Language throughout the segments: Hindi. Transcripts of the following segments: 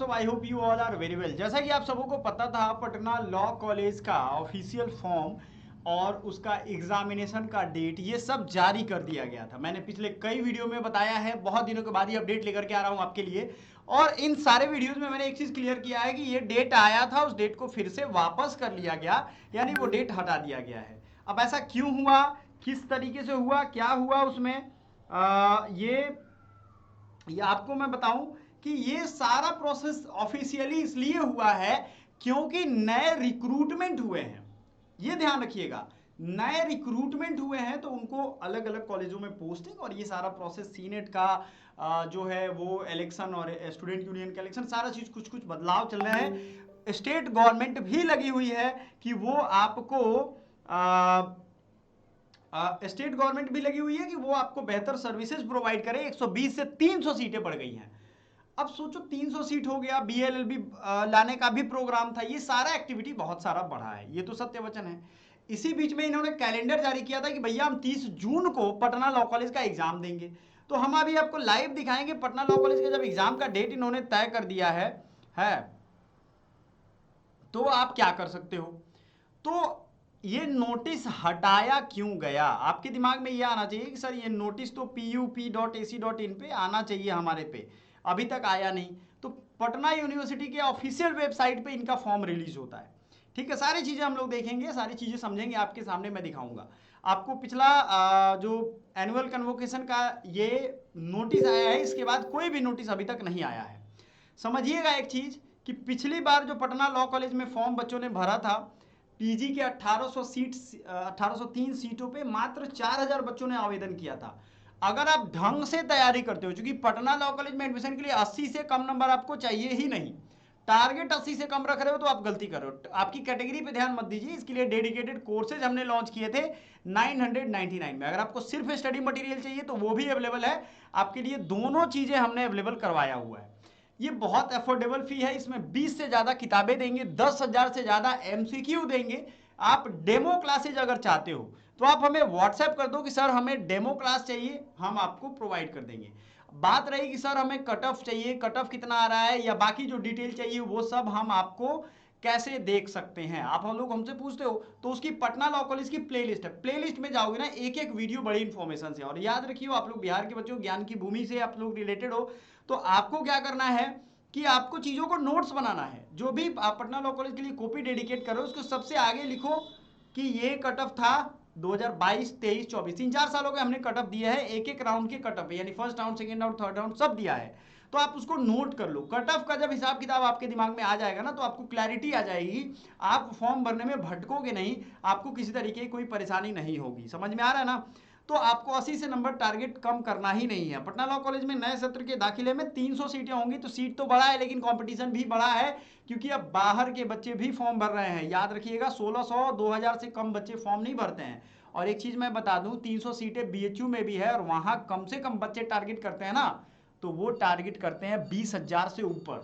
सब? I hope you all are very well. जैसा कि आप सबों को पता था, पटना लॉ कॉलेज का ऑफिशियल फॉर्म और उसका एग्जामिनेशन का डेट ये सब जारी कर दिया गया था। मैंने पिछले कई वीडियो में बताया है, बहुत दिनों के बाद ये अपडेट लेकर के आ रहा हूँ आपके लिए। और इन सारे वीडियोज में मैंने एक चीज क्लियर किया है कि ये डेट आया था, उस डेट को फिर से वापस कर लिया गया, यानी वो डेट हटा दिया गया है। अब ऐसा क्यों हुआ, किस तरीके से हुआ, क्या हुआ उसमें, ये आपको मैं बताऊं कि ये सारा प्रोसेस ऑफिशियली इसलिए हुआ है क्योंकि नए रिक्रूटमेंट हुए हैं। ये ध्यान रखिएगा, नए रिक्रूटमेंट हुए हैं तो उनको अलग अलग कॉलेजों में पोस्टिंग और ये सारा प्रोसेस सीनेट का जो है वो इलेक्शन और स्टूडेंट यूनियन का इलेक्शन, सारा चीज कुछ कुछ बदलाव चल रहे हैं। स्टेट गवर्नमेंट भी लगी हुई है कि वो आपको स्टेट गवर्नमेंट भी लगी हुई है कि वो आपको बेहतर सर्विसेज प्रोवाइड करे। 120 से 300 सीटें बढ़ गई हैं। अब सोचो 300 सीट हो गया, बीएलएलबी लाने का भी प्रोग्राम था, ये सारा एक्टिविटी बहुत सारा बढ़ा है, ये तो सत्य वचन है। इसी बीच में इन्होंने कैलेंडर जारी किया था कि भैया हम 30 जून को पटना लॉ कॉलेज का एग्जाम देंगे। तो हम अभी आपको लाइव दिखाएंगे पटना लॉ कॉलेज का जब एग्जाम का डेट इन्होंने तय कर दिया है तो आप क्या कर सकते हो। तो ये नोटिस हटाया क्यों गया, आपके दिमाग में ये आना चाहिए कि सर ये नोटिस तो pup.ac.in पे आना चाहिए, हमारे पे अभी तक आया नहीं। तो पटना यूनिवर्सिटी के ऑफिशियल वेबसाइट पे इनका फॉर्म रिलीज होता है। ठीक है, सारी चीज़ें हम लोग देखेंगे, सारी चीज़ें समझेंगे, आपके सामने मैं दिखाऊंगा। आपको पिछला जो एनुअल कन्वोकेशन का ये नोटिस आया है, इसके बाद कोई भी नोटिस अभी तक नहीं आया है। समझिएगा एक चीज़ कि पिछली बार जो पटना लॉ कॉलेज में फॉर्म बच्चों ने भरा था, पीजी के 1803 सीटों पे मात्र 4000 बच्चों ने आवेदन किया था। अगर आप ढंग से तैयारी करते हो, क्योंकि पटना लॉ कॉलेज में एडमिशन के लिए 80 से कम नंबर आपको चाहिए ही नहीं, टारगेट 80 से कम रख रहे हो तो आप गलती कर रहे हो। आपकी कैटेगरी पे ध्यान मत दीजिए, इसके लिए डेडिकेटेड कोर्सेज हमने लॉन्च किए थे 999 में। अगर आपको सिर्फ स्टडी मटेरियल चाहिए तो वो भी अवेलेबल है आपके लिए, दोनों चीजें हमने अवेलेबल करवाया हुआ है। ये बहुत अफोर्डेबल फी है, इसमें 20 से ज़्यादा किताबें देंगे, 10,000 से ज़्यादा एमसीक्यू देंगे। आप डेमो क्लासेज अगर चाहते हो तो आप हमें व्हाट्सएप कर दो कि सर हमें डेमो क्लास चाहिए, हम आपको प्रोवाइड कर देंगे। बात रही कि सर हमें कट ऑफ चाहिए, कट ऑफ कितना आ रहा है या बाकी जो डिटेल चाहिए वो सब हम आपको कैसे देख सकते हैं, आप हम लोग हमसे पूछते हो तो उसकी पटना लॉ कॉलेज की प्लेलिस्ट है, प्लेलिस्ट में जाओगे ना, एक एक वीडियो बड़ी इंफॉर्मेशन से। और याद रखिए आप लोग बिहार के बच्चों, ज्ञान की भूमि से आप लोग रिलेटेड हो, तो आपको क्या करना है कि आपको चीज़ों को नोट्स बनाना है। जो भी आप पटना लॉ कॉलेज के लिए कॉपी डेडिकेट करो उसको सबसे आगे लिखो कि ये कट ऑफ था 2022, 23, 24, 3-4 सालों के हमने कट ऑफ दिया है, एक एक राउंड के कट ऑफ, यानी first round, second round, third round सब दिया है। तो आप उसको नोट कर लो। कट ऑफ का जब हिसाब किताब आपके दिमाग में आ जाएगा ना तो आपको क्लैरिटी आ जाएगी, आप फॉर्म भरने में भटकोगे नहीं, आपको किसी तरीके की कोई परेशानी नहीं होगी। समझ में आ रहा है ना। तो आपको 80 से नंबर टारगेट कम करना ही नहीं है। पटना लॉ कॉलेज में नए सत्र के दाखिले में 300 सीटें होंगी, तो सीट तो बड़ा है लेकिन कंपटीशन भी बड़ा है, क्योंकि अब बाहर के बच्चे भी फॉर्म भर रहे हैं। याद रखिएगा 1600 2000 से कम बच्चे फॉर्म नहीं भरते हैं। और एक चीज़ मैं बता दूं, 300 सीटें बीएचयू में भी है और वहां कम से कम बच्चे टारगेट करते हैं ना, तो वो टारगेट करते हैं 20,000 से ऊपर।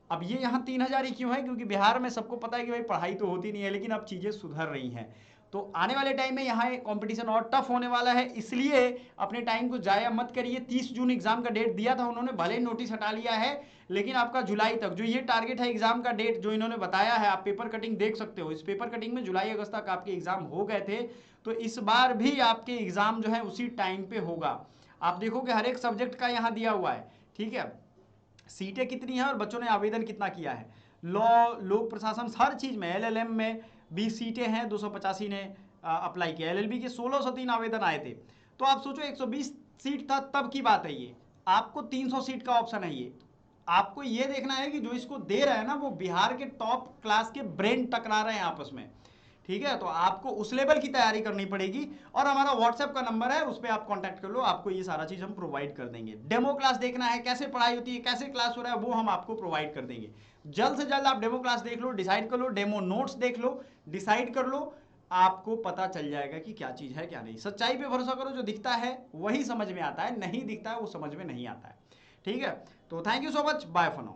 अब ये यहाँ 3000 ही क्यों है, क्योंकि बिहार में सबको पता है कि भाई पढ़ाई तो होती नहीं है, लेकिन अब चीज़ें सुधर रही हैं। तो आने वाले टाइम में यहाँ कंपटीशन और टफ होने वाला है, इसलिए अपने टाइम को जाया मत करिए। 30 जून एग्जाम का डेट दिया था उन्होंने, भले नोटिस हटा लिया है, लेकिन आपका जुलाई तक जो ये टारगेट है एग्जाम का डेट जो इन्होंने बताया है, आप पेपर कटिंग देख सकते हो। इस पेपर कटिंग में जुलाई अगस्त तक आपके एग्जाम हो गए थे, तो इस बार भी आपके एग्जाम जो है उसी टाइम पे होगा। आप देखोगे हर एक सब्जेक्ट का यहाँ दिया हुआ है, ठीक है, सीटें कितनी हैं और बच्चों ने आवेदन कितना किया है। लॉ, लोक प्रशासन, हर चीज़ में, एलएलएम में 20 सीटें हैं, 285 ने अप्लाई किया। एलएलबी के 1603 आवेदन आए थे। तो आप सोचो 120 सीट था तब की बात है ये, आपको 300 सीट का ऑप्शन है ये। आपको ये देखना है कि जो इसको दे रहा है ना वो बिहार के टॉप क्लास के ब्रेन टकरा रहे हैं आपस में, ठीक है। तो आपको उस लेवल की तैयारी करनी पड़ेगी और हमारा व्हाट्सएप का नंबर है, उस पर आप कांटेक्ट कर लो, आपको ये सारा चीज़ हम प्रोवाइड कर देंगे। डेमो क्लास देखना है, कैसे पढ़ाई होती है, कैसे क्लास हो रहा है, वो हम आपको प्रोवाइड कर देंगे। जल्द से जल्द आप डेमो क्लास देख लो, डिसाइड कर लो, डेमो नोट्स देख लो, डिसाइड कर लो, आपको पता चल जाएगा कि क्या चीज़ है क्या नहीं। सच्चाई पे भरोसा करो, जो दिखता है वही समझ में आता है, नहीं दिखता है वो समझ में नहीं आता है, ठीक है। तो thank you so much, bye for now.